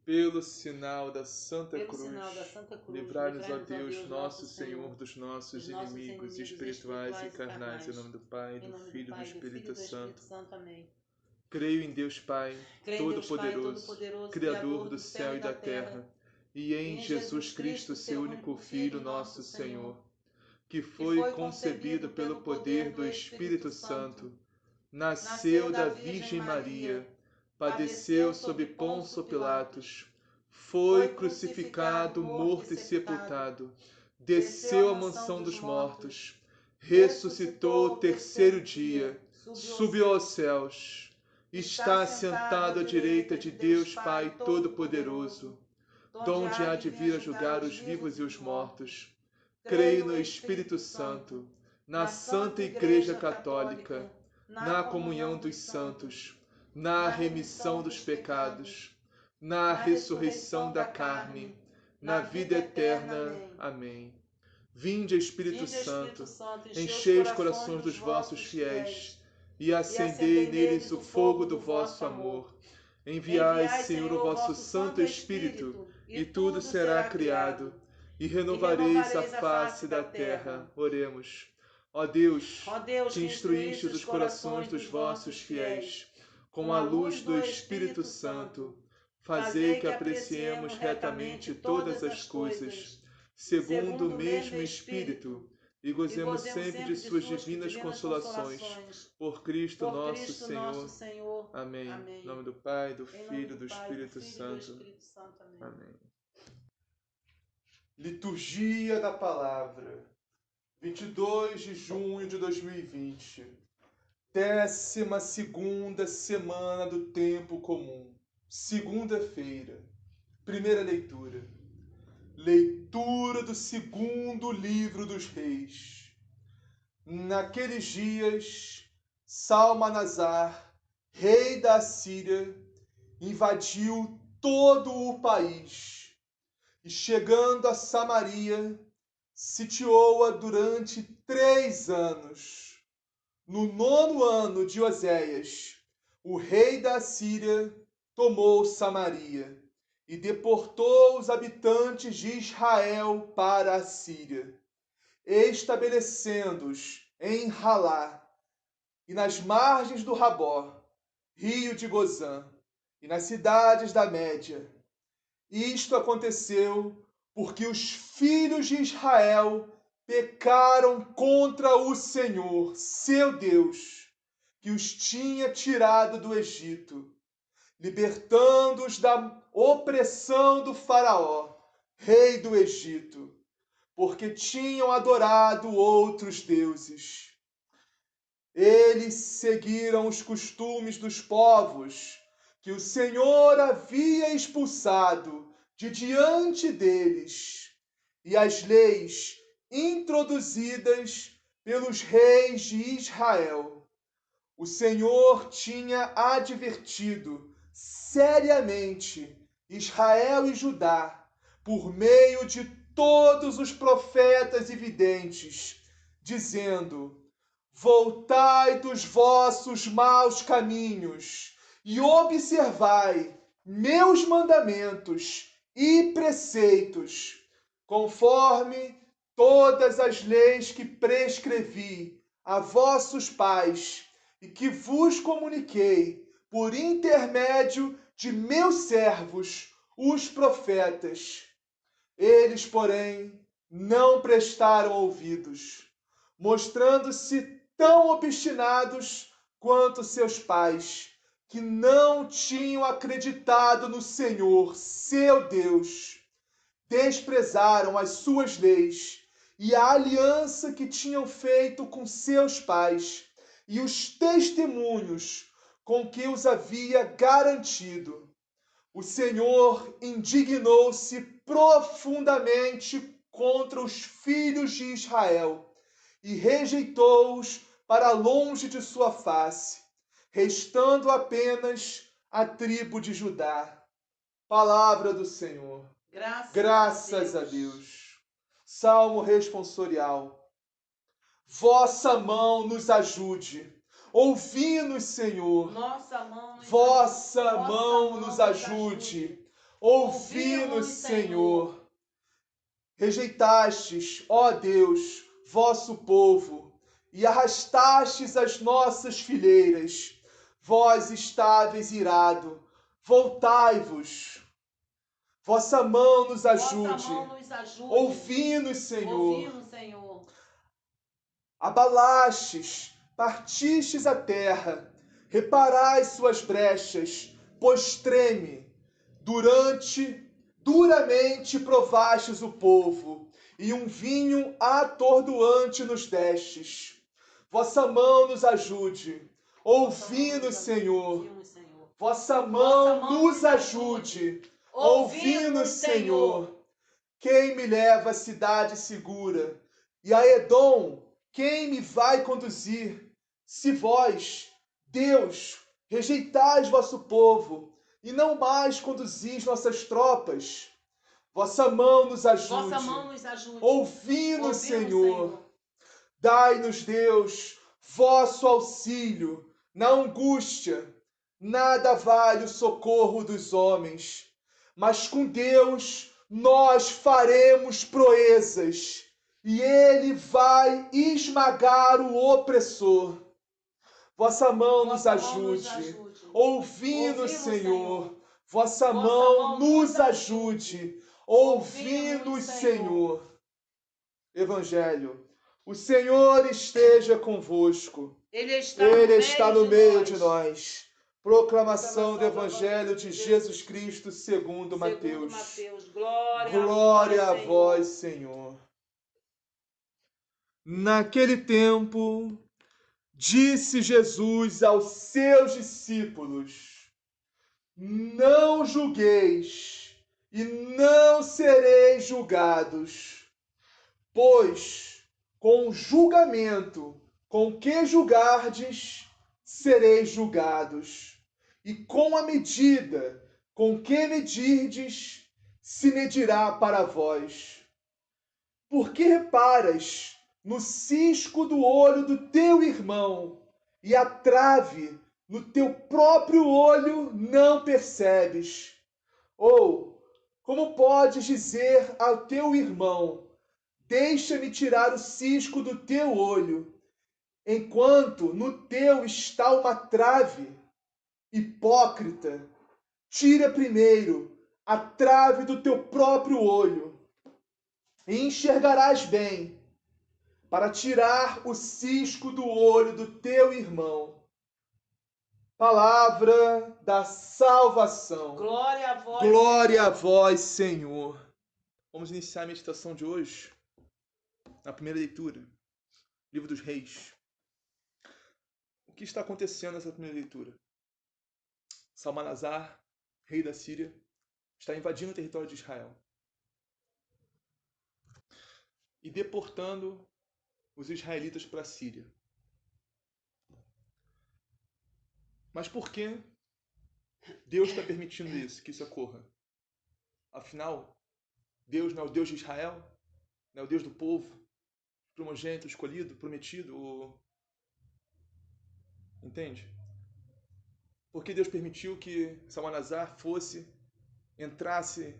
Pelo sinal da Santa Pelo Cruz, sinal da Santa Cruz, livrai-nos, ó livrai-nos, ó Deus, Deus, nosso Senhor, dos nossos inimigos espirituais e carnais, em nome do Pai, em do nome do Filho e do Pai, do Filho e Espírito do Espírito Santo. Santo. Amém. Creio em Deus Pai, Creio em Deus Pai Todo-Poderoso, Todo-Poderoso, Criador do céu e da terra, e em Jesus Cristo, seu único Filho, nosso Senhor, que foi concebido pelo poder do Espírito Santo, nasceu da Virgem Maria, padeceu sob Pôncio Pilatos, foi crucificado, morto e sepultado, desceu à mansão dos mortos, ressuscitou ao terceiro dia, subiu aos céus, está sentado à direita de Deus Pai Todo-Poderoso, donde há de vir a julgar os vivos e os mortos. Creio no Espírito Santo, na Santa Igreja Católica, na comunhão dos santos, na remissão dos pecados, na ressurreição da carne, na vida eterna. Amém. Vinde, Espírito Santo, enchei os corações dos vossos fiéis e acendei neles o fogo do vosso amor. Enviai, Senhor, o vosso Santo Espírito, e tudo será criado, e renovareis a face da terra. Oremos. Ó Deus, que instruíste os corações dos vossos fiéis com a luz do Espírito Santo, fazei que apreciemos retamente todas as coisas, segundo o mesmo Espírito, e gozemos sempre de suas divinas consolações. Por Cristo nosso Senhor. Amém. Em nome do Pai, do Filho e do Espírito Santo. Amém. Liturgia da Palavra, 22 de junho de 2020, 12ª semana do Tempo Comum, segunda-feira. Primeira leitura. Leitura do segundo livro dos Reis. Naqueles dias, Salmanasar, rei da Assíria, invadiu todo o país e, chegando a Samaria, sitiou-a durante 3 anos. No 9º ano de Oséias, o rei da Assíria tomou Samaria e deportou os habitantes de Israel para a Síria, estabelecendo-os em Halá e nas margens do Rabor, rio de Gozã, e nas cidades da Média. Isto aconteceu porque os filhos de Israel pecaram contra o Senhor, seu Deus, que os tinha tirado do Egito, libertando-os da opressão do Faraó, rei do Egito, porque tinham adorado outros deuses. Eles seguiram os costumes dos povos que o Senhor havia expulsado de diante deles, e as leis introduzidas pelos reis de Israel. O Senhor tinha advertido seriamente Israel e Judá por meio de todos os profetas e videntes, dizendo: voltai dos vossos maus caminhos e observai meus mandamentos e preceitos, conforme todas as leis que prescrevi a vossos pais e que vos comuniquei por intermédio de meus servos, os profetas. Eles, porém, não prestaram ouvidos, mostrando-se tão obstinados quanto seus pais, que não tinham acreditado no Senhor, seu Deus. Desprezaram as suas leis e a aliança que tinham feito com seus pais e os testemunhos com que os havia garantido. O Senhor indignou-se profundamente contra os filhos de Israel e rejeitou-os para longe de sua face, restando apenas a tribo de Judá. Palavra do Senhor. Graças a Deus. Salmo responsorial. Vossa mão nos ajude. Ouvi-nos, Senhor. Vossa mão nos ajude. Ouvi-nos, Senhor. Rejeitastes, ó Deus, vosso povo, e arrastastes as nossas fileiras. Vós estáveis irado, voltai-vos. Vossa mão nos ajude. Ouvi-nos, Senhor. Abalastes, partistes a terra, reparai suas brechas, pois treme. Duramente provastes o povo, e um vinho atordoante nos destes. Vossa mão nos ajude. Ouvi-nos, Senhor. Vossa mão nos ajude. Ouvi-nos, Senhor. Quem me leva à cidade segura? E a Edom, quem me vai conduzir? Se vós, Deus, rejeitais vosso povo, e não mais conduzis nossas tropas, vossa mão nos ajude. Ouvi-nos, Senhor. Dai-nos, Deus, vosso auxílio na angústia. Nada vale o socorro dos homens, mas com Deus nós faremos proezas, e Ele vai esmagar o opressor. Vossa mão nos ajude. Ouvi-nos, Senhor. Vossa mão nos ajude. Ouvi-nos, Senhor. Evangelho. O Senhor esteja convosco. Ele está no meio de nós. Proclamação do Evangelho de Jesus Cristo segundo Mateus. Glória a vós, Senhor. Naquele tempo, disse Jesus aos seus discípulos: não julgueis e não sereis julgados, pois com o julgamento com que julgardes, sereis julgados, e com a medida com que medirdes, se medirá para vós. Por que reparas no cisco do olho do teu irmão, e a trave no teu próprio olho não percebes? Ou, como podes dizer ao teu irmão: deixa-me tirar o cisco do teu olho, enquanto no teu está uma trave? Hipócrita, tira primeiro a trave do teu próprio olho, e enxergarás bem, para tirar o cisco do olho do teu irmão. Palavra da salvação. Glória a vós, Senhor. Vamos iniciar a meditação de hoje, na primeira leitura, Livro dos Reis. O que está acontecendo nessa primeira leitura? Salmanasar, rei da Síria, está invadindo o território de Israel e deportando os israelitas para a Síria. Mas por que Deus está permitindo isso, que isso ocorra? Afinal, Deus não é o Deus de Israel? Não é o Deus do povo? Primogênito, escolhido, prometido? Entende? Por que Deus permitiu que Salmanasar entrasse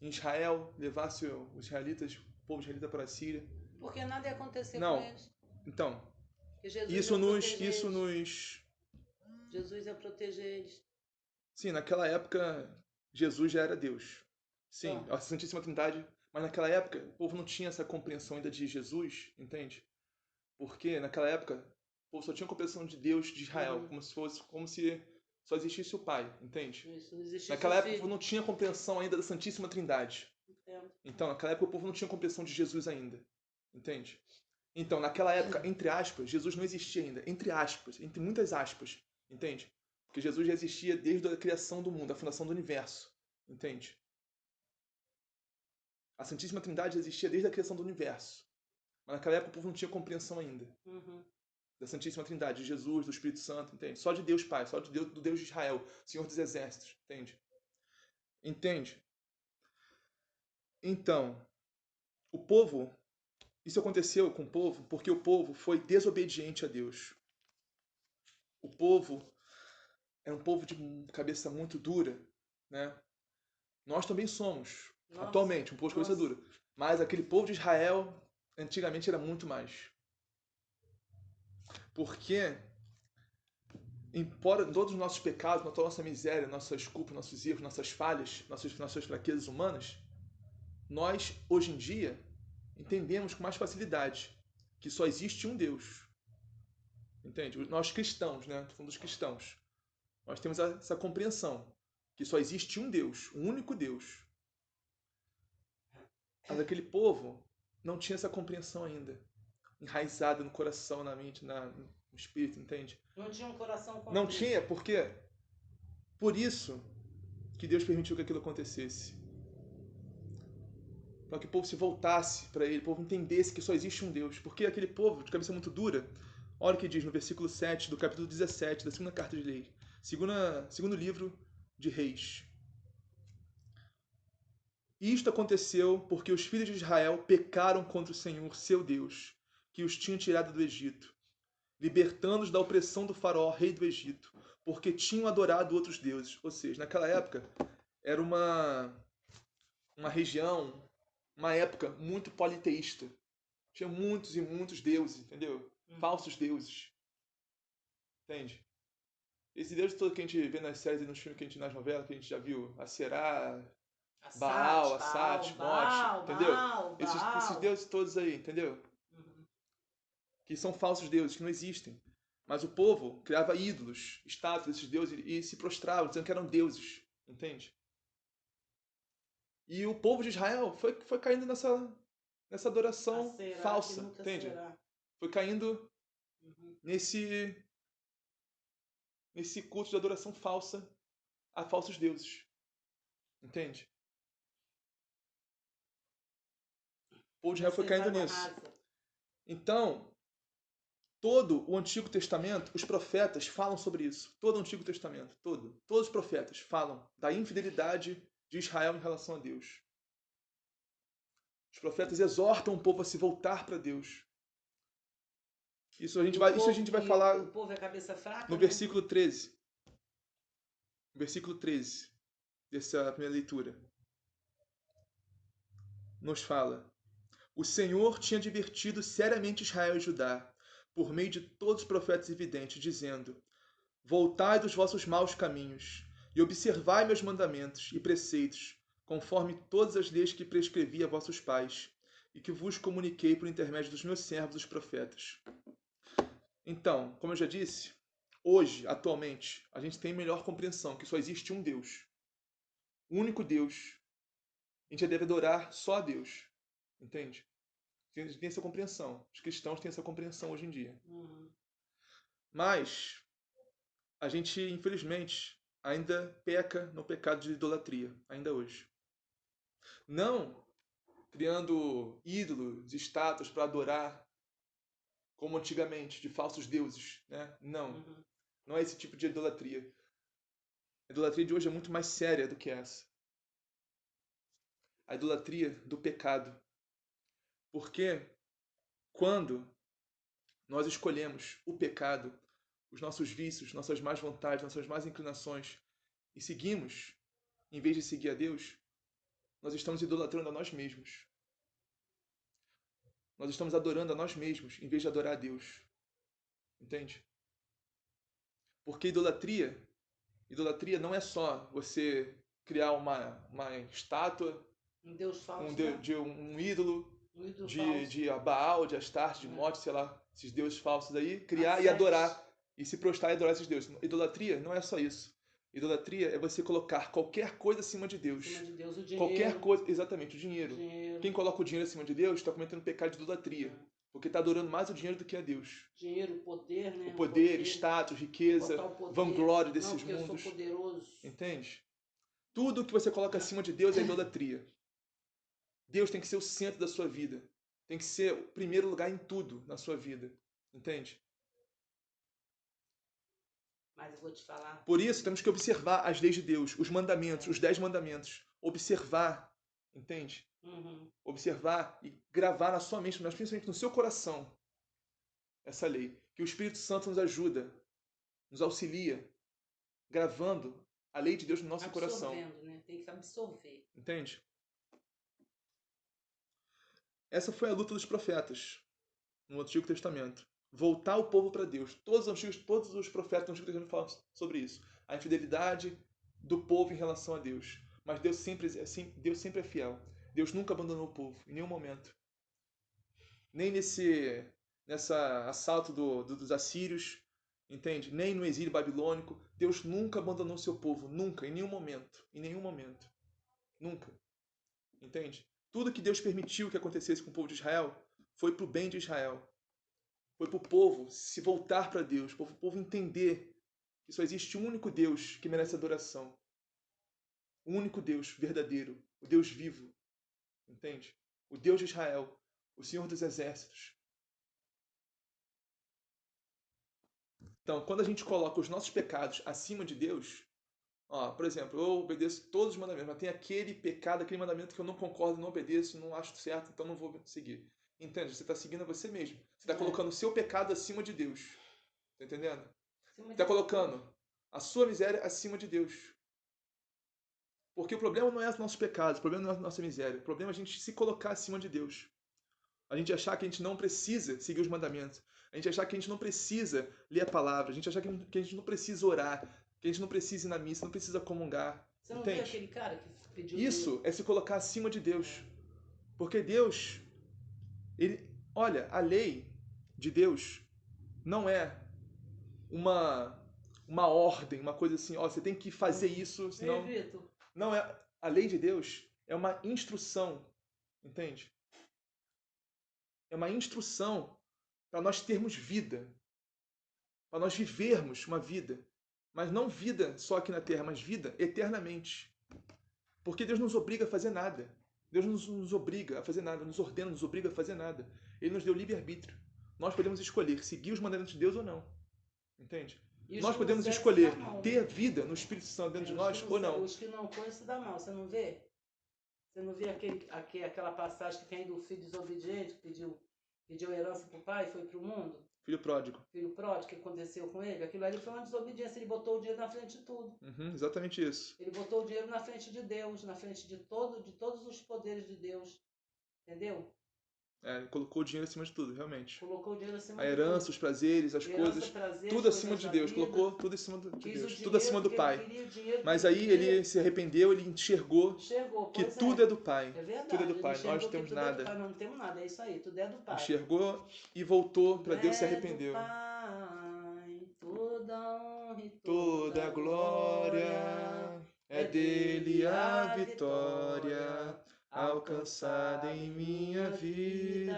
em Israel, levasse os israelitas, o povo israelita para a Síria? Porque nada ia acontecer com eles. Então, Jesus ia proteger eles. Sim, naquela época, Jesus já era Deus. Sim, a Santíssima Trindade. Mas naquela época, o povo não tinha essa compreensão ainda de Jesus, entende? Porque naquela época, o povo só tinha compreensão de Deus de Israel, como se só existisse o Pai, entende? Isso, não existisse naquela o época, Filho. o povo não tinha compreensão ainda da Santíssima Trindade. Entendo. Então, naquela época, o povo não tinha compreensão de Jesus ainda, entende? Então, naquela época, entre aspas, Jesus não existia ainda, entre aspas, entre muitas aspas, entende? Porque Jesus já existia desde a criação do mundo, a fundação do universo, entende? A Santíssima Trindade já existia desde a criação do universo. Mas naquela época o povo não tinha compreensão ainda. Da Santíssima Trindade, de Jesus, do Espírito Santo, entende? Só de Deus Pai, só do Deus de Israel, Senhor dos Exércitos, entende? Entende? Então, o povo, isso aconteceu com o povo porque o povo foi desobediente a Deus. O povo era um povo de cabeça muito dura, né? Nós também somos, Nossa, atualmente, um povo de cabeça nossa. dura. Mas aquele povo de Israel, antigamente, era muito mais. Porque, embora todos os nossos pecados, toda a nossa miséria, nossas culpas, nossos erros, nossas falhas, nossas fraquezas humanas, nós, hoje em dia, entendemos com mais facilidade que só existe um Deus. Entende? Nós cristãos, né? Estou falando dos cristãos. Nós temos essa compreensão que só existe um Deus, um único Deus. Mas aquele povo não tinha essa compreensão ainda, enraizada no coração, na mente, no espírito, entende? Não tinha um coração contrito. Não tinha, porque por isso que Deus permitiu que aquilo acontecesse. Para que o povo se voltasse para ele, o povo entendesse que só existe um Deus. Porque aquele povo de cabeça muito dura, olha o que diz no versículo 7 do capítulo 17 da segunda carta de Reis, segundo livro de Reis. Isto aconteceu porque os filhos de Israel pecaram contra o Senhor, seu Deus, que os tinha tirado do Egito, libertando-os da opressão do faraó, rei do Egito, porque tinham adorado outros deuses. Ou seja, naquela época, era uma região, uma época muito politeísta. Tinha muitos e muitos deuses, entendeu? Falsos deuses. Entende? Esse deus todo que a gente vê nas séries e nos filmes que a gente nas novelas, que a gente já viu, Aserá, Baal, Assat, Mote, entendeu? Esses deuses todos aí, entendeu? Que são falsos deuses, que não existem. Mas o povo criava ídolos, estátuas desses deuses e se prostrava, dizendo que eram deuses, entende? E o povo de Israel foi caindo nessa adoração falsa, entende? Foi caindo nesse culto de adoração falsa a falsos deuses, entende? O povo de Israel foi caindo nisso. Então, todo o Antigo Testamento, os profetas falam sobre isso. Todo o Antigo Testamento, todos os profetas falam da infidelidade de Israel em relação a Deus. Os profetas exortam o povo a se voltar para Deus. Isso a gente vai falar o povo é cabeça fraca, no versículo 13. No versículo 13 dessa primeira leitura. Nos fala: o Senhor tinha advertido seriamente Israel e Judá, por meio de todos os profetas evidentes, dizendo: voltai dos vossos maus caminhos, e observai meus mandamentos e preceitos, conforme todas as leis que prescrevi a vossos pais, e que vos comuniquei por intermédio dos meus servos, os profetas. Então, como eu já disse, hoje, atualmente, a gente tem melhor compreensão que só existe um Deus. O único Deus. A gente deve adorar só a Deus. Entende? A gente tem essa compreensão. Os cristãos têm essa compreensão hoje em dia. Mas a gente, infelizmente, ainda peca no pecado de idolatria, ainda hoje. Não criando ídolos, estátuas para adorar, como antigamente, de falsos deuses, né? Não. Não é esse tipo de idolatria. A idolatria de hoje é muito mais séria do que essa. A idolatria do pecado. Porque quando nós escolhemos o pecado, os nossos vícios, nossas más vontades, nossas más inclinações, e seguimos, em vez de seguir a Deus, nós estamos idolatrando a nós mesmos. Nós estamos adorando a nós mesmos, em vez de adorar a Deus. Entende? Porque idolatria não é só você criar uma estátua, um Deus falso, um ídolo de Baal, de Astarte, de Mote, sei lá, esses deuses falsos aí, criar e adorar, e se prostrar e adorar esses deuses. Idolatria não é só isso. Idolatria é você colocar qualquer coisa acima de Deus. Acima de Deus, o dinheiro. Qualquer coisa, exatamente, o dinheiro. Quem coloca o dinheiro acima de Deus está cometendo pecado de idolatria. Porque está adorando mais o dinheiro do que a Deus. Dinheiro, poder, né? O poder, status, riqueza, vanglória desses mundos. Eu sou poderoso. Entende? Tudo que você coloca acima de Deus é idolatria. Deus tem que ser o centro da sua vida. Tem que ser o primeiro lugar em tudo na sua vida. Entende? Mas eu vou te falar. Por isso, temos que observar as leis de Deus, os mandamentos, os 10 mandamentos. Observar, entende? Observar e gravar na sua mente, mas principalmente no seu coração, essa lei. Que o Espírito Santo nos ajuda, nos auxilia, gravando a lei de Deus no nosso coração. Né? tem que absorver. Entende? Essa foi a luta dos profetas no Antigo Testamento. Voltar o povo para Deus. Todos os profetas do Antigo Testamento falam sobre isso. A infidelidade do povo em relação a Deus. Mas Deus sempre é fiel. Deus nunca abandonou o povo, em nenhum momento. Nem nesse assalto dos assírios, entende? Nem no exílio babilônico. Deus nunca abandonou seu povo. Nunca, em nenhum momento. Em nenhum momento. Nunca. Entende? Tudo que Deus permitiu que acontecesse com o povo de Israel foi para o bem de Israel. Foi para o povo se voltar para Deus, para o povo entender que só existe um único Deus que merece adoração. O único Deus verdadeiro, o Deus vivo. Entende? O Deus de Israel, o Senhor dos Exércitos. Então, quando a gente coloca os nossos pecados acima de Deus, por exemplo, eu obedeço todos os mandamentos, mas tem aquele pecado, aquele mandamento que eu não concordo, não obedeço, não acho certo, então não vou seguir. Entende? Você está seguindo a você mesmo. Você está colocando o seu pecado acima de Deus. Está entendendo? Você está colocando a sua miséria acima de Deus. Porque o problema não é os nossos pecados, o problema não é a nossa miséria. O problema é a gente se colocar acima de Deus. A gente achar que a gente não precisa seguir os mandamentos. A gente achar que a gente não precisa ler a palavra. A gente achar que a gente não precisa orar. Que a gente não precisa ir na missa, não precisa comungar. Você não viu aquele cara que pediu... Isso é se colocar acima de Deus. Porque Deus, olha, a lei de Deus não é uma ordem, uma coisa assim, você tem que fazer isso, senão... Não é. A lei de Deus é uma instrução, entende? É uma instrução para nós termos vida, para nós vivermos uma vida, mas não vida só aqui na Terra, mas vida eternamente. Porque Deus nos obriga a fazer nada. Deus nos obriga a fazer nada, nos ordena, nos obriga a fazer nada. Ele nos deu livre-arbítrio. Nós podemos escolher seguir os mandamentos de Deus ou não. Entende? Nós podemos escolher ter vida no Espírito Santo dentro de nós ou não. Os que não conhecem dá mal, você não vê? Você não vê aquela passagem que tem do filho desobediente que pediu herança para o pai e foi para o mundo? Filho pródigo. Filho pródigo, o que aconteceu com ele? Aquilo ali foi uma desobediência, ele botou o dinheiro na frente de tudo. Exatamente isso. Ele botou o dinheiro na frente de Deus, na frente de todos os poderes de Deus. Entendeu? Ele colocou o dinheiro acima de tudo, realmente. Colocou o dinheiro acima de tudo. A herança, os prazeres, as coisas, tudo acima de Deus. Colocou tudo acima de Deus, tudo acima do Pai. Mas aí ele se arrependeu, ele enxergou que tudo é do Pai. É verdade, tudo é do Pai, nós não temos nada. Nós não temos nada, é isso aí, tudo é do Pai. Enxergou e voltou para Deus, se arrependeu. Pai, toda honra e toda a glória é dele a vitória alcançada em minha vida.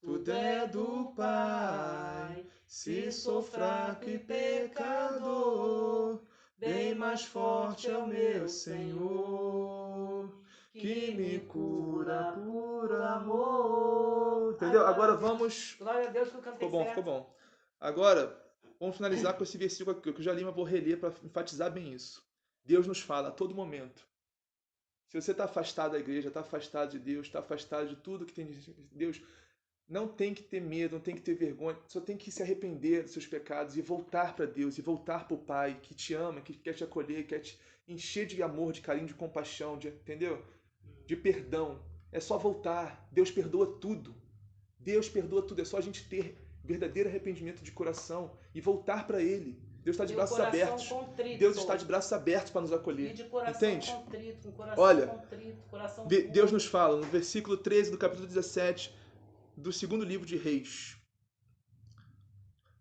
Tudo é do Pai, se sou fraco e pecador, bem mais forte é o meu Senhor, que me cura por amor. Entendeu? Agora vamos... Glória a Deus que eu cantei certo. Ficou bom. Agora, vamos finalizar com esse versículo aqui, que eu já li, mas vou reler para enfatizar bem isso. Deus nos fala a todo momento. Se você está afastado da igreja, está afastado de Deus, está afastado de tudo que tem de Deus, não tem que ter medo, não tem que ter vergonha, só tem que se arrepender dos seus pecados e voltar para Deus, e voltar para o Pai que te ama, que quer te acolher, quer te encher de amor, de carinho, de compaixão, entendeu? De perdão. É só voltar. Deus perdoa tudo. Deus perdoa tudo. É só a gente ter verdadeiro arrependimento de coração e voltar para Ele. Deus está de braços abertos. Deus está de braços abertos para nos acolher. E de coração entende? Contrito, com coração olha, contrito, coração Deus nos fala no versículo 13 do capítulo 17 do segundo livro de Reis.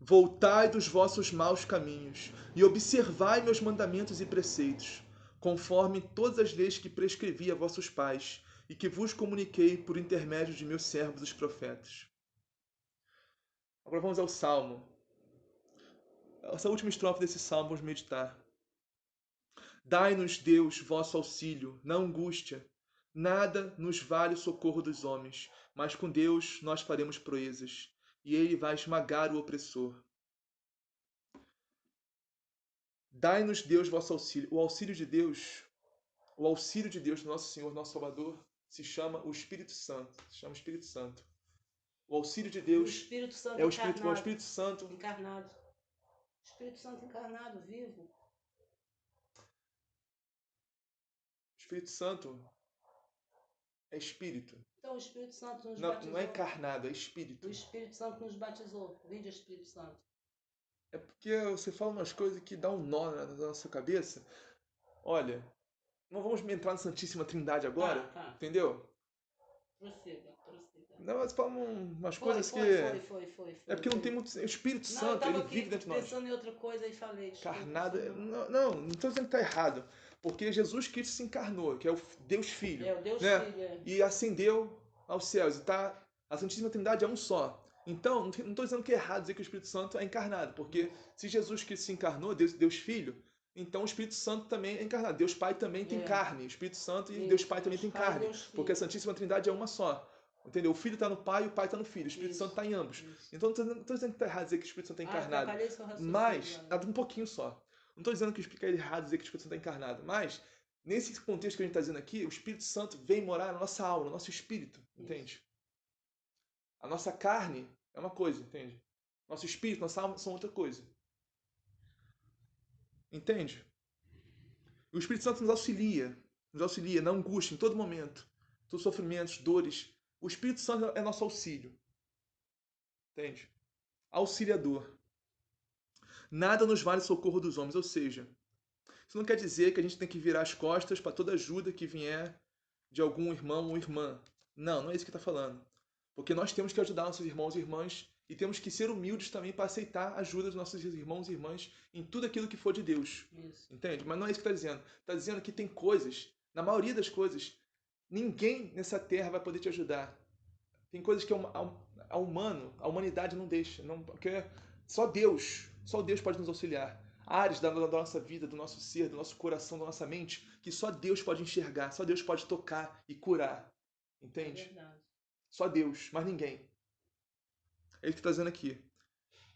Voltai dos vossos maus caminhos e observai meus mandamentos e preceitos, conforme todas as leis que prescrevi a vossos pais e que vos comuniquei por intermédio de meus servos os profetas. Agora vamos ao Salmo. Essa última estrofe desse Salmo vamos meditar. Dai-nos, Deus, vosso auxílio, na angústia. Nada nos vale o socorro dos homens, mas com Deus nós faremos proezas, e Ele vai esmagar o opressor. Dai-nos, Deus, vosso auxílio. O auxílio de Deus, nosso Senhor, nosso Salvador, se chama o Espírito Santo. Se chama Espírito Santo. O auxílio de Deus é o Espírito Santo encarnado. Espírito Santo encarnado, vivo. Espírito Santo é espírito. Então o Espírito Santo nos Não, batizou. não é encarnado, é espírito. O Espírito Santo nos batizou. Vinde Espírito Santo. É porque você fala umas coisas que dá um nó na nossa cabeça. Olha, não vamos entrar na Santíssima Trindade agora, entendeu? Prossiga. Não, mas falam umas coisas que... Foi. É porque não tem muito... O Espírito Santo, ele vive dentro de nós. Eu estava pensando em outra coisa e falei. Encarnado... Não estou dizendo que está errado. Porque Jesus Cristo se encarnou, que é o Deus Filho. É, o Deus né? Filho. É. E ascendeu aos céus. E tá... A Santíssima Trindade é um só. Então, não estou dizendo que é errado dizer que o Espírito Santo é encarnado. Porque se Jesus Cristo se encarnou, Deus Filho, então o Espírito Santo também é encarnado. Deus Pai também tem carne. O Espírito Santo e Deus Pai também tem carne. Porque a Santíssima Trindade é uma só. Entendeu? O Filho está no Pai e o Pai está no Filho. O Espírito Santo está em ambos. Então, não estou dizendo que está errado dizer que o Espírito Santo está encarnado. Mas, um pouquinho só. Não estou dizendo que é errado dizer que o Espírito Santo está encarnado. Mas, nesse contexto que a gente está dizendo aqui, o Espírito Santo vem morar na nossa alma, no nosso espírito. Entende? A nossa carne é uma coisa, entende? Nosso espírito, nossa alma são outra coisa. Entende? O Espírito Santo nos auxilia na angústia, em todo momento. Todos os sofrimentos, dores. O Espírito Santo é nosso auxílio. Entende? Auxiliador. Nada nos vale socorro dos homens, ou seja, isso não quer dizer que a gente tem que virar as costas para toda ajuda que vier de algum irmão ou irmã. Não é isso que está falando. Porque nós temos que ajudar nossos irmãos e irmãs e temos que ser humildes também para aceitar a ajuda dos nossos irmãos e irmãs em tudo aquilo que for de Deus. Isso. Entende? Mas não é isso que está dizendo. Está dizendo que tem coisas, na maioria das coisas, ninguém nessa terra vai poder te ajudar. Tem coisas que a humanidade não deixa. Porque só Deus pode nos auxiliar. Áreas da nossa vida, do nosso ser, do nosso coração, da nossa mente, que só Deus pode enxergar, só Deus pode tocar e curar. Entende? É verdade. Só Deus, mais ninguém. É isso que está dizendo aqui.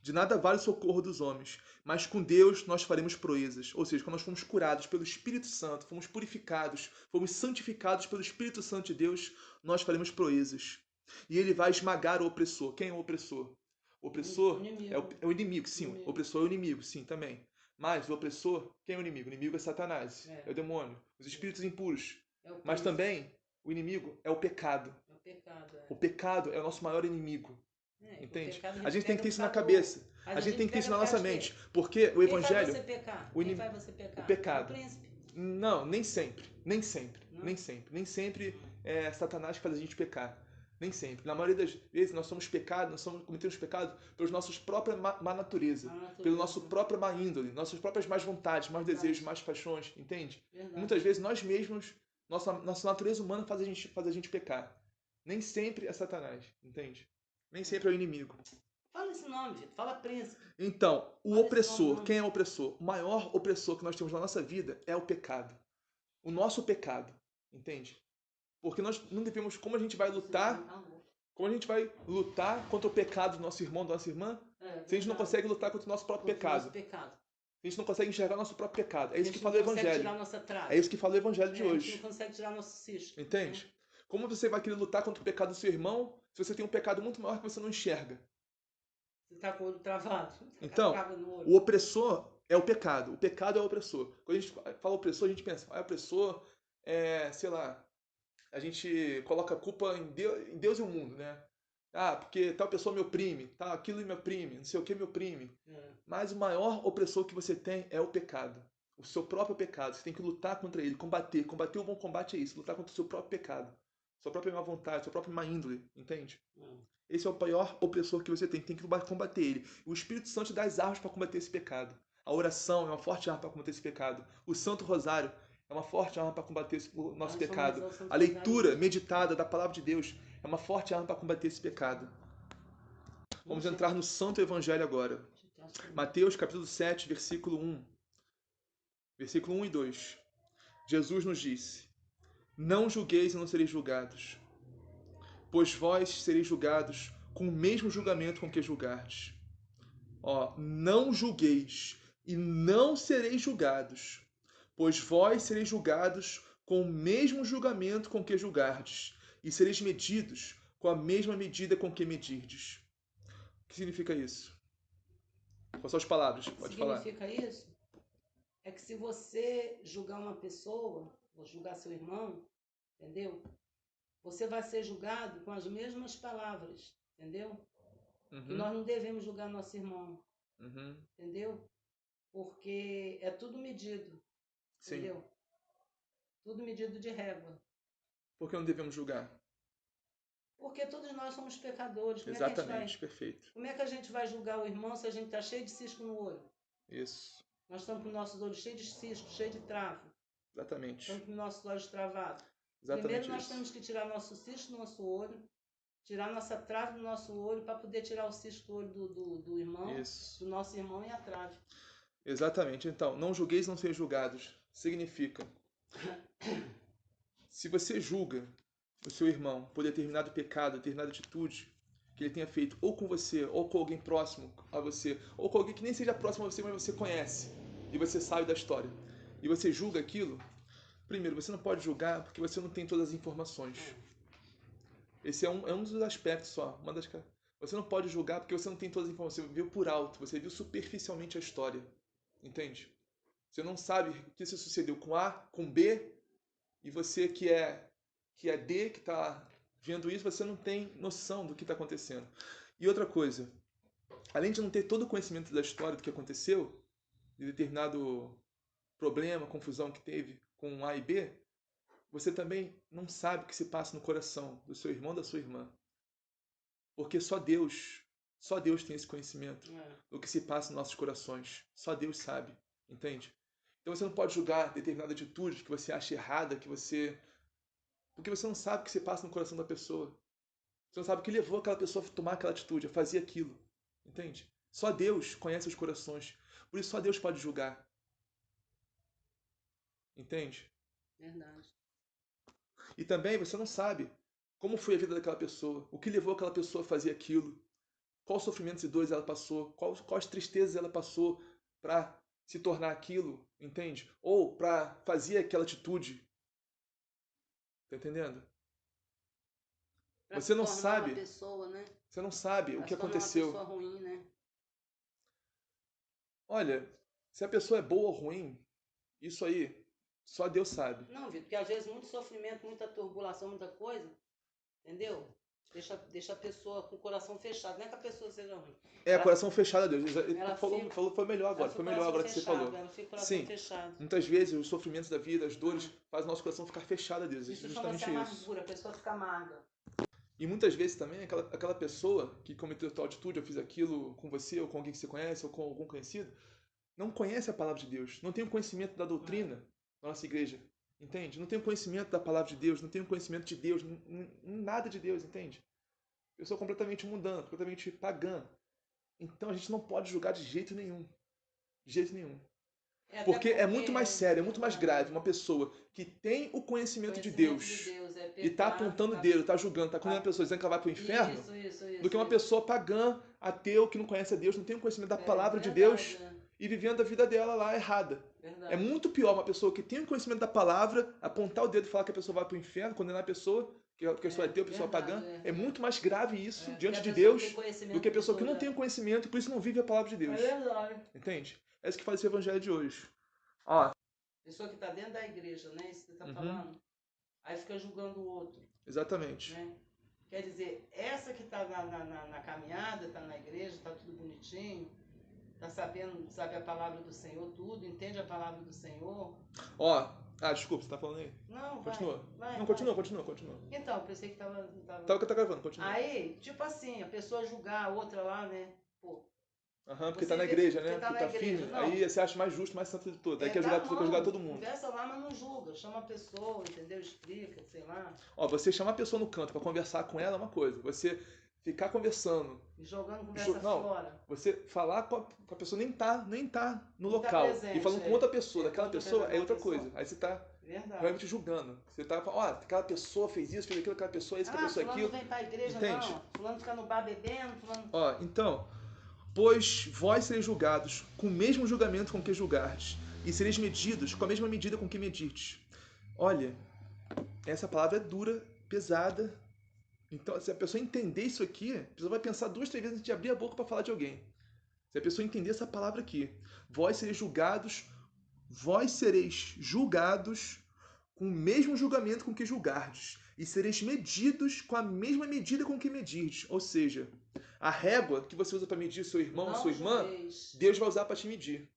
De nada vale o socorro dos homens, mas com Deus nós faremos proezas. Ou seja, quando nós fomos curados pelo Espírito Santo, fomos purificados, fomos santificados pelo Espírito Santo de Deus, nós faremos proezas. E ele vai esmagar o opressor. Quem é o opressor? O opressor é o inimigo, sim. O opressor é o inimigo, sim, também. Mas o opressor, quem é o inimigo? O inimigo é Satanás, é o demônio, os espíritos impuros. Mas também o inimigo é o pecado. O pecado é o nosso maior inimigo. Entende? A gente tem que ter isso na cabeça. A gente tem que ter isso na nossa mente. Porque o evangelho... Quem faz você pecar? Quem faz você pecar? O pecado. O príncipe. Não, nem sempre. Nem sempre é Satanás que faz a gente pecar. Nem sempre. Na maioria das vezes nós cometemos pecado pelas nossas próprias má natureza. Pelo nosso próprio má índole, nossas próprias más vontades, más desejos, más paixões. Entende? Muitas vezes nós mesmos, nossa natureza humana faz a gente pecar. Nem sempre é Satanás. Entende? Nem sempre é o inimigo. Fala esse nome, Vitor. Fala príncipe. Então, o opressor. Quem é o opressor? O maior opressor que nós temos na nossa vida é o pecado. O nosso pecado. Entende? Porque nós não devemos... Como a gente vai lutar... Como a gente vai lutar contra o pecado do nosso irmão, da nossa irmã, se a gente não consegue lutar contra o nosso próprio pecado? A gente não consegue enxergar o nosso próprio pecado. É isso que fala o Evangelho. É isso que fala o Evangelho de hoje. A gente não consegue tirar nosso cisto. Entende? Como você vai querer lutar contra o pecado do seu irmão se você tem um pecado muito maior que você não enxerga? Você está com o olho travado. Então, o opressor é o pecado. O pecado é o opressor. Quando a gente fala opressor, a gente pensa, opressor sei lá, a gente coloca a culpa em Deus e o mundo, né? Porque tal pessoa me oprime, aquilo me oprime, não sei o que me oprime. Mas o maior opressor que você tem é o pecado. O seu próprio pecado. Você tem que lutar contra ele, combater. Combater o bom combate é isso, lutar contra o seu próprio pecado. Sua própria má vontade, sua própria má índole, entende? Esse é o maior opressor que você tem que combater ele. O Espírito Santo te dá as armas para combater esse pecado. A oração é uma forte arma para combater esse pecado. O Santo Rosário é uma forte arma para combater o nosso pecado. A leitura meditada da Palavra de Deus é uma forte arma para combater esse pecado. Vamos entrar no Santo Evangelho agora. Mateus capítulo 7, versículo 1. Versículo 1 e 2. Jesus nos disse: Não julgueis e não sereis julgados, pois vós sereis julgados com o mesmo julgamento com que julgardes. Não julgueis e não sereis julgados, pois vós sereis julgados com o mesmo julgamento com que julgardes, e sereis medidos com a mesma medida com que medirdes. O que significa isso? Com as suas palavras, pode falar. Significa isso? é que se você julgar uma pessoa, ou julgar seu irmão, entendeu? Você vai ser julgado com as mesmas palavras, entendeu? Que nós não devemos julgar nosso irmão, entendeu? Porque é tudo medido, entendeu? Sim. Tudo medido de régua. Por que não devemos julgar? Porque todos nós somos pecadores. Exatamente, perfeito. Como é que a gente vai julgar o irmão se a gente está cheio de cisco no olho? Isso. Nós estamos com os nossos olhos cheios de cisco, cheios de travo. Exatamente. Estamos com os nossos olhos travados. Exatamente. Primeiro nós temos que tirar nosso cisco do nosso olho, tirar nossa trave do nosso olho, para poder tirar o cisco do olho do irmão, do nosso irmão, e a trave. Exatamente. Então, não julgueis, não sejam julgados. Significa, se você julga o seu irmão por determinado pecado, determinada atitude que ele tenha feito ou com você, ou com alguém próximo a você, ou com alguém que nem seja próximo a você, mas você conhece, e você sabe da história, e você julga aquilo, primeiro, você não pode julgar porque você não tem todas as informações. Esse é um dos aspectos só. Você não pode julgar porque você não tem todas as informações. Você viu por alto, você viu superficialmente a história. Entende? Você não sabe o que sucedeu com A, com B, e você que é D, que está vendo isso, você não tem noção do que está acontecendo. E outra coisa, além de não ter todo o conhecimento da história do que aconteceu, de determinado problema, confusão que teve com A e B, você também não sabe o que se passa no coração do seu irmão, da sua irmã. Porque só Deus tem esse conhecimento do que se passa nos nossos corações. Só Deus sabe, entende? Então você não pode julgar determinada atitude que você acha errada, porque você não sabe o que se passa no coração da pessoa. Você não sabe o que levou aquela pessoa a tomar aquela atitude, a fazer aquilo. Entende? Só Deus conhece os corações. Por isso só Deus pode julgar. Entende? Verdade. E também você não sabe como foi a vida daquela pessoa, o que levou aquela pessoa a fazer aquilo, quais sofrimentos e dores ela passou, quais tristezas ela passou para se tornar aquilo, entende? Ou para fazer aquela atitude. Tá entendendo? Você não sabe. Pessoa, né? Você não sabe o que aconteceu. Uma pessoa ruim, né? Olha, se a pessoa é boa ou ruim, isso aí só Deus sabe. Não, Vitor, porque às vezes muito sofrimento, muita turbulação, muita coisa, entendeu? Deixa a pessoa com o coração fechado. Não é que a pessoa seja ruim. Coração fechado a Deus. Foi melhor agora. Foi melhor agora que você falou. Ela fica com o coração fechado. Muitas vezes os sofrimentos da vida, as dores, fazem o nosso coração ficar fechado a Deus. Isso justamente chama-se amargura, a pessoa fica amarga. E muitas vezes também aquela pessoa que cometeu tal atitude, eu fiz aquilo com você, ou com alguém que você conhece, ou com algum conhecido, não conhece a palavra de Deus, não tem o conhecimento da doutrina da nossa igreja, entende? Não tem o conhecimento da palavra de Deus, não tem o conhecimento de Deus, nada de Deus, entende? Pessoa completamente mundana, completamente pagã. Então a gente não pode julgar de jeito nenhum. De jeito nenhum. Porque é muito mais sério, é muito mais grave uma pessoa que tem o conhecimento de Deus e está apontando o dedo, está julgando, está condenando a pessoa dizendo que ela vai para o inferno, do que uma pessoa pagã, ateu, que não conhece a Deus, não tem o conhecimento da palavra de Deus e vivendo a vida dela lá errada. É muito pior uma pessoa que tem o conhecimento da palavra, apontar o dedo e falar que a pessoa vai para o inferno, condenar a pessoa, que a pessoa é ateu, a pessoa pagã. É muito mais grave isso diante de Deus do que a pessoa que não tem o conhecimento e por isso não vive a palavra de Deus. É verdade. Entende? É isso que faz esse evangelho de hoje. Ó. Pessoa que está dentro da igreja, né? Isso que você está falando. Aí fica julgando o outro. Exatamente. Né? Quer dizer, essa que está na caminhada, está na igreja, está tudo bonitinho, está sabendo, sabe a palavra do Senhor, tudo, entende a palavra do Senhor. Ó. Desculpa, você tá falando aí? Não, continua. Vai. Continua. Então, pensei que tava... Tá gravando, continua. Aí, tipo assim, a pessoa julgar a outra lá, né? Pô. Porque tá na igreja, né? Porque tá firme. Não. Aí você acha mais justo, mais santo de tudo. Aí quer julgar a pessoa, quer julgar todo mundo. Conversa lá, mas não julga. Chama a pessoa, entendeu? Explica, sei lá. Ó, você chamar a pessoa no canto pra conversar com ela é uma coisa. Você ficar conversando. E jogando conversa fora. Você falar com a pessoa nem tá no local. Presente, e falando com outra pessoa, daquela pessoa, é outra coisa. Aí você tá realmente julgando. Você tá falando, aquela pessoa fez isso, fez aquilo, aquela pessoa, isso, aquela pessoa, aquilo. Fulano vem pra igreja, entende? Não. Fulano fica no bar bebendo, fulano... Ó, então... Pois vós sereis julgados com o mesmo julgamento com que julgardes, e sereis medidos com a mesma medida com que medirdes. Olha, essa palavra é dura, pesada. Então, se a pessoa entender isso aqui, a pessoa vai pensar 2, 3 vezes antes de abrir a boca para falar de alguém. Se a pessoa entender essa palavra aqui, vós sereis julgados vós sereis julgados com o mesmo julgamento com que julgardes, e sereis medidos com a mesma medida com que medirdes. Ou seja, a régua que você usa para medir seu irmão ou sua irmã, Deus vai usar para te medir.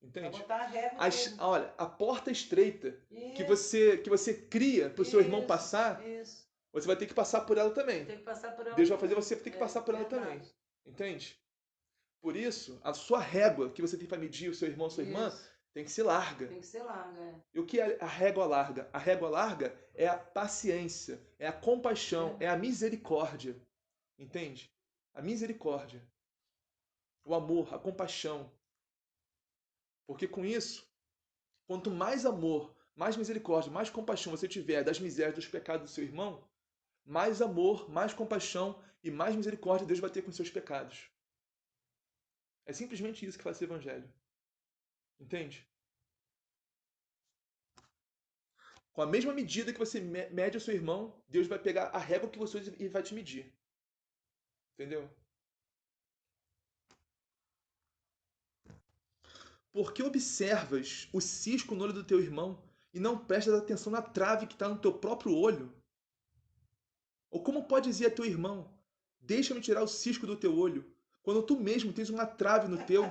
Entende? Vai botar a régua olha, a porta estreita que você cria para o seu irmão passar, você vai ter que passar por ela também. Tem que passar por ela. Deus vai fazer você ter que passar por ela também. Entende? Por isso, a sua régua que você tem para medir o seu irmão ou sua irmã tem que ser larga. Tem que ser larga, é. E o que é a régua larga? A régua larga é a paciência, é a compaixão, é a misericórdia. Entende? A misericórdia. O amor, a compaixão. Porque com isso, quanto mais amor, mais misericórdia, mais compaixão você tiver das misérias, dos pecados do seu irmão, mais amor, mais compaixão e mais misericórdia Deus vai ter com os seus pecados. É simplesmente isso que faz esse evangelho. Entende? Com a mesma medida que você mede o seu irmão, Deus vai pegar a régua que você usa e vai te medir. Entendeu? Porque observas o cisco no olho do teu irmão e não prestas atenção na trave que está no teu próprio olho? Ou como pode dizer a teu irmão, deixa-me tirar o cisco do teu olho, quando tu mesmo tens uma trave no teu?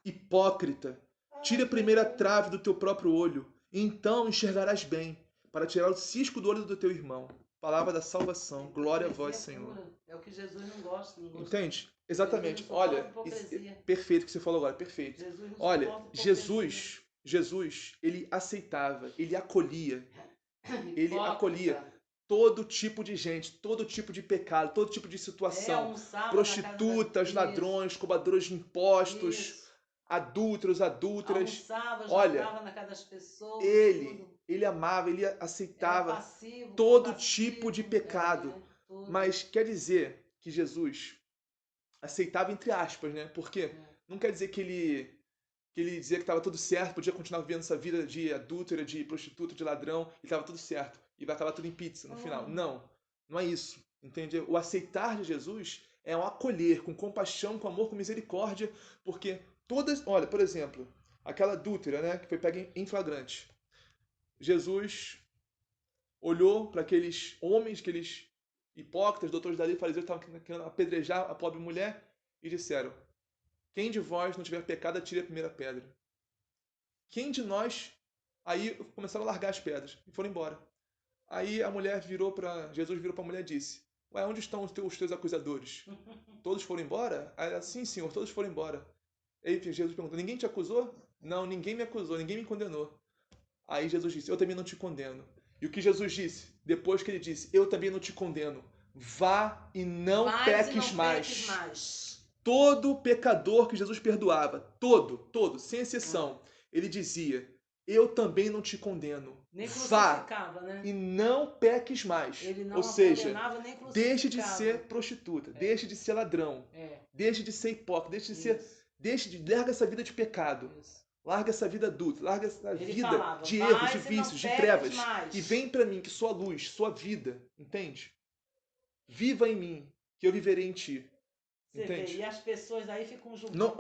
Hipócrita, tira a primeira trave do teu próprio olho, e então enxergarás bem, para tirar o cisco do olho do teu irmão. Palavra da salvação, glória a vós, Senhor. É o que Jesus não gosta. Entende? Exatamente. Olha, perfeito o que você falou agora, perfeito. Olha, Jesus, ele aceitava, ele acolhia todo tipo de gente, todo tipo de pecado, todo tipo de situação. Prostitutas, ladrões, cobradores de impostos, adúlteras. Olha, na casa das pessoas, ele amava, ele aceitava todo tipo de pecado. Mas quer dizer que Jesus aceitava entre aspas, né? Porque não quer dizer que ele dizia que estava tudo certo, podia continuar vivendo essa vida de adúltera, de prostituta, de ladrão, e estava tudo certo. E vai acabar tudo em pizza no final. Não é isso. Entende? O aceitar de Jesus é um acolher com compaixão, com amor, com misericórdia, porque olha, por exemplo, aquela adúltera, né, que foi pega em flagrante. Jesus olhou para aqueles homens, aqueles hipócritas, doutores da lei, fariseus, que estavam querendo apedrejar a pobre mulher, e disseram: quem de vós não tiver pecado, atire a primeira pedra. Quem de nós... Aí começaram a largar as pedras e foram embora. Aí Jesus virou para a mulher e disse: ué, onde estão os teus acusadores? Todos foram embora? Aí ela: sim, senhor, todos foram embora. Aí Jesus perguntou: ninguém te acusou? Não, ninguém me acusou, ninguém me condenou. Aí Jesus disse: eu também não te condeno. E o que Jesus disse? Depois que ele disse: eu também não te condeno, vá e não peques mais. Todo pecador que Jesus perdoava, todo, sem exceção, ele dizia: eu também não te condeno, vá e não peques mais. Ou seja, deixe de ser prostituta, deixe de ser ladrão, deixe de ser hipócrita, larga essa vida de pecado. Larga essa vida adulta, larga essa vida de erros, de vícios, de trevas. E vem para mim, que sou a luz, sou a vida. Entende? Viva em mim, que eu viverei em ti. Entende? E as pessoas aí ficam julgando.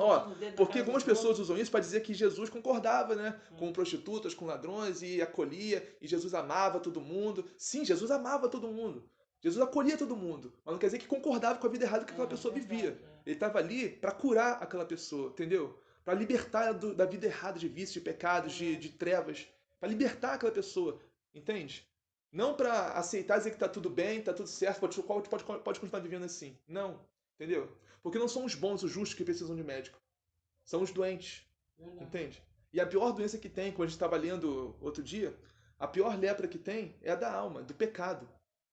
Porque algumas pessoas usam isso para dizer que Jesus concordava, né, com prostitutas, com ladrões, e acolhia, e Jesus amava todo mundo. Sim, Jesus amava todo mundo. Jesus acolhia todo mundo. Mas não quer dizer que concordava com a vida errada que aquela pessoa vivia. Ele estava ali para curar aquela pessoa, entendeu? Para libertar da vida errada, de vícios, de pecados, de trevas. Para libertar aquela pessoa, entende? Não para aceitar e dizer que está tudo bem, está tudo certo, pode continuar vivendo assim. Não, entendeu? Porque não são os bons, os justos que precisam de médico. São os doentes, entende? E a pior doença que tem, como a gente estava lendo outro dia, a pior lepra que tem é a da alma, do pecado.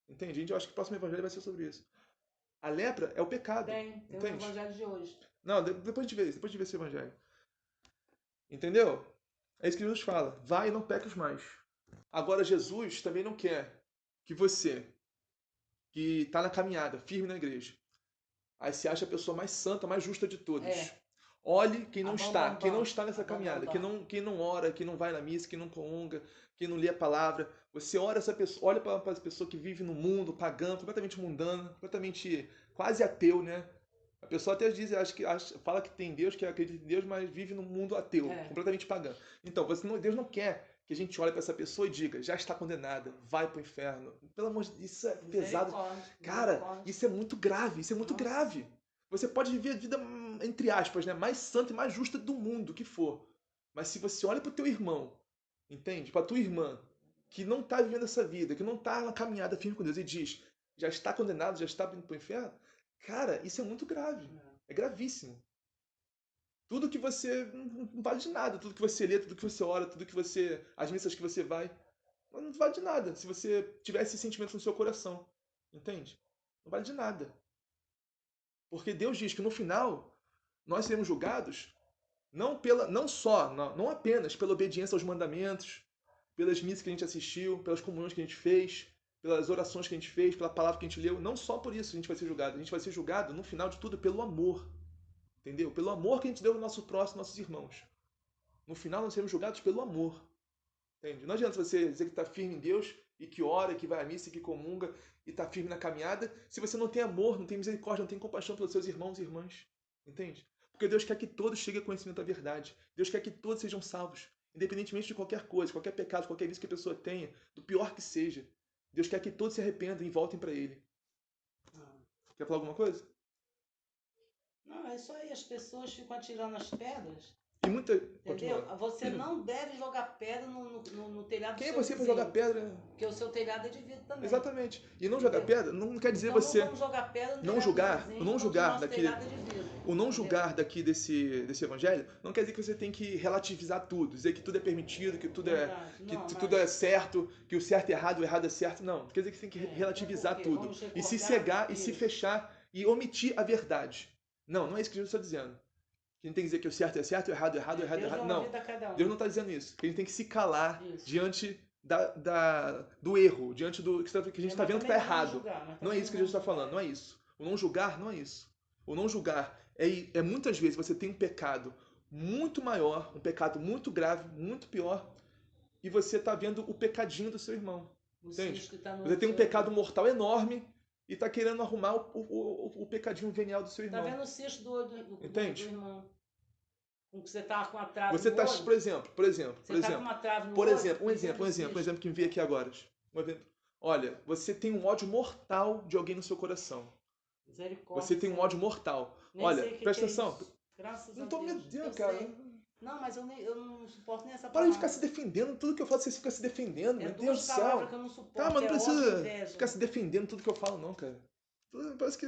Entende? Gente, eu acho que o próximo evangelho vai ser sobre isso. A lepra é o pecado. Tem o evangelho de hoje. Não, depois de ver esse evangelho. Entendeu? É isso que Jesus fala. Vai e não peques mais. Agora, Jesus também não quer que você, que está na caminhada, firme na igreja, aí se acha a pessoa mais santa, mais justa de todas. Olhe quem não está nessa caminhada, quem não ora, quem não vai na missa, quem não comunga, quem não lê a palavra. Você olha para essa pessoa que vive no mundo pagão, completamente mundano, completamente quase ateu, né? A pessoa até diz, fala que tem Deus, que acredita em Deus, mas vive num mundo ateu, completamente pagão. Então, Deus não quer que a gente olhe para essa pessoa e diga, já está condenada, vai para o inferno. Pelo amor de Deus, isso é pesado. Cara, isso é muito grave, isso é muito grave. Você pode viver a vida, entre aspas, né, mais santa e mais justa do mundo, que for. Mas se você olha para o teu irmão, entende? Para a tua irmã, que não está vivendo essa vida, que não está na caminhada firme com Deus e diz, já está condenado, já está indo para o inferno, cara, isso é muito grave. É gravíssimo. Tudo que você não vale de nada. Tudo que você lê, tudo que você ora, tudo que você... as missas que você vai, não vale de nada se você tiver esse sentimento no seu coração. Entende? Não vale de nada. Porque Deus diz que no final nós seremos julgados não apenas pela obediência aos mandamentos, pelas missas que a gente assistiu, pelas comunhões que a gente fez, pelas orações que a gente fez, pela palavra que a gente leu. Não só por isso a gente vai ser julgado. A gente vai ser julgado, no final de tudo, pelo amor. Entendeu? Pelo amor que a gente deu ao nosso próximo, nossos irmãos. No final, nós seremos julgados pelo amor. Entende? Não adianta você dizer que está firme em Deus e que ora, que vai à missa, que comunga e está firme na caminhada, se você não tem amor, não tem misericórdia, não tem compaixão pelos seus irmãos e irmãs. Entende? Porque Deus quer que todos cheguem ao conhecimento da verdade. Deus quer que todos sejam salvos. Independentemente de qualquer coisa, qualquer pecado, qualquer vício que a pessoa tenha, do pior que seja. Deus quer que todos se arrependam e voltem para Ele. Quer falar alguma coisa? Não, é isso aí. As pessoas ficam atirando as pedras. E muita... Entendeu? Você não deve jogar pedra no telhado do Quem é seu você para vizinho, jogar pedra? porque o seu telhado é de vidro também. Exatamente. E não jogar pedra não quer dizer então, você... Não vamos jogar pedra no não julgar, vizinho, o não julgar daqui... é de vidro, o não julgar daqui desse evangelho não quer dizer que você tem que relativizar tudo, dizer que tudo é permitido, que tudo tudo é certo, que o certo é errado, o errado é certo. Não, quer dizer que você tem que relativizar tudo. E se cegar, e se fechar, e omitir a verdade. Não é isso que Jesus está dizendo. Que a gente tem que dizer que o certo é certo, o errado é errado, o errado é errado. Não, Deus não está dizendo isso. Que a gente tem que se calar diante do erro, diante do que a gente está vendo que está errado. Não é isso que Jesus está falando, não é isso. O não julgar não é isso. O não julgar é muitas vezes você tem um pecado muito maior, um pecado muito grave, muito pior, e você está vendo o pecadinho do seu irmão. Entende? Você tem um pecado mortal enorme e está querendo arrumar o pecadinho venial do seu irmão. Está vendo o cisto do olho do irmão? Com que você está com a trave você no tá, olho? Por exemplo. Você está com uma trave no olho? Um exemplo que me veio aqui agora. Olha, você tem um ódio mortal de alguém no seu coração. Misericórdia. Você tem um ódio mortal. Olha, presta atenção. Graças a Deus. Não tô medindo, cara. Não, mas eu não suporto nem essa palavra. Para de ficar se defendendo. Tudo que eu falo, você fica se defendendo. Meu Deus do céu. Que eu não suporto. Tá, mas não precisa ficar se defendendo tudo que eu falo, não, cara. Parece que...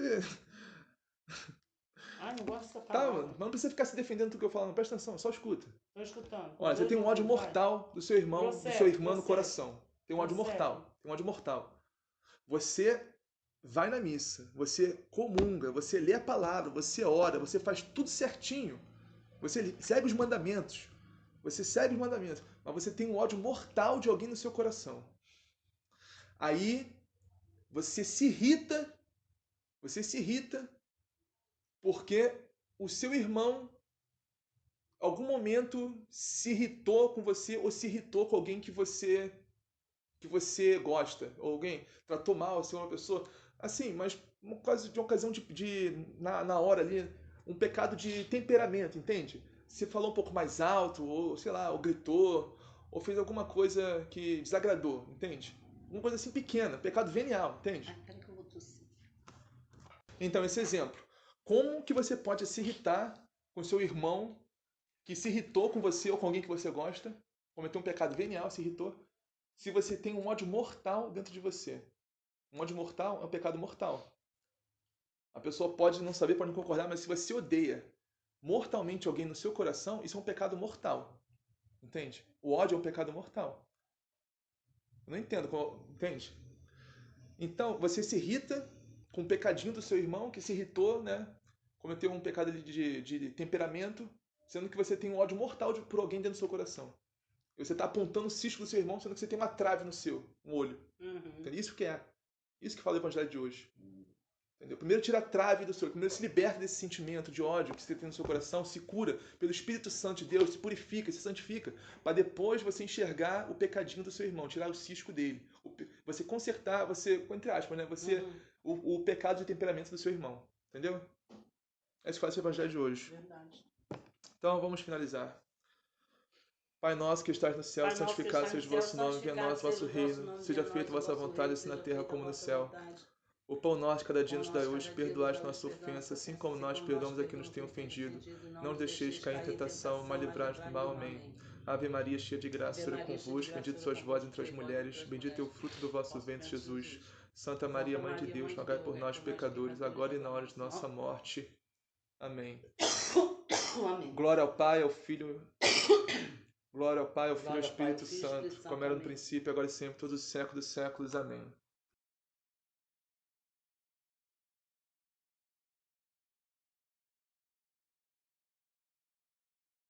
Ai, não gosto dessa palavra. Tá, mano, mas não precisa ficar se defendendo tudo que eu falo, não. Presta atenção, só escuta. Tô escutando. Olha, você tem um ódio mortal do seu irmão, do seu irmão no coração. Tem um ódio mortal. Tem um ódio mortal. Você vai na missa, você comunga, você lê a palavra, você ora, você faz tudo certinho. Você segue os mandamentos. Você segue os mandamentos. Mas você tem um ódio mortal de alguém no seu coração. Aí você se irrita porque o seu irmão, em algum momento, se irritou com você ou se irritou com alguém que você gosta. Ou alguém tratou mal, assim, uma pessoa... Assim, mas quase de uma ocasião na hora ali, um pecado de temperamento, entende? Você falou um pouco mais alto, ou sei lá, ou gritou, ou fez alguma coisa que desagradou, entende? Uma coisa assim pequena, pecado venial, entende? Peraí que eu vou tossir. Então, esse exemplo. Como que você pode se irritar com seu irmão que se irritou com você ou com alguém que você gosta, cometeu um pecado venial, se irritou, se você tem um ódio mortal dentro de você? Um ódio mortal é um pecado mortal. A pessoa pode não saber, pode não concordar, mas se você odeia mortalmente alguém no seu coração, isso é um pecado mortal. Entende? O ódio é um pecado mortal. Eu não entendo, entende? Então, você se irrita com o pecadinho do seu irmão, que se irritou, né? Cometeu um pecado de temperamento, sendo que você tem um ódio mortal por alguém dentro do seu coração. E você está apontando o cisco do seu irmão, sendo que você tem uma trave no olho. Uhum. Isso que é. Isso que fala o evangelho de hoje. Entendeu? Primeiro tira a trave do seu olho, primeiro se liberta desse sentimento de ódio que você tem no seu coração, se cura pelo Espírito Santo de Deus, se purifica, se santifica, para depois você enxergar o pecadinho do seu irmão, tirar o cisco dele. Você consertar, entre aspas, né? O pecado de temperamento do seu irmão. Entendeu? Esse foi o evangelho de hoje. Verdade. Então vamos finalizar. Pai nosso que estás no céu, santificado seja o vosso nome, venha a nós o vosso reino, seja feita a vossa vontade, assim na terra como no céu. O pão nosso cada dia nos dai hoje, perdoai as nossas ofensas, assim como nós perdoamos a quem nos tem ofendido. Não deixeis cair em tentação, mas livrai-nos do mal. Amém. Ave Maria, cheia de graça, o Senhor é convosco, bendita sois vós entre as mulheres, bendito é o fruto do vosso ventre, Jesus. Santa Maria, Mãe de Deus, rogai por nós, pecadores, agora e na hora de nossa morte. Amém. Glória ao Pai, ao Filho... Glória ao Pai, ao Filho e ao Espírito Santo, como era no princípio, agora e sempre, todos os séculos dos séculos. Amém.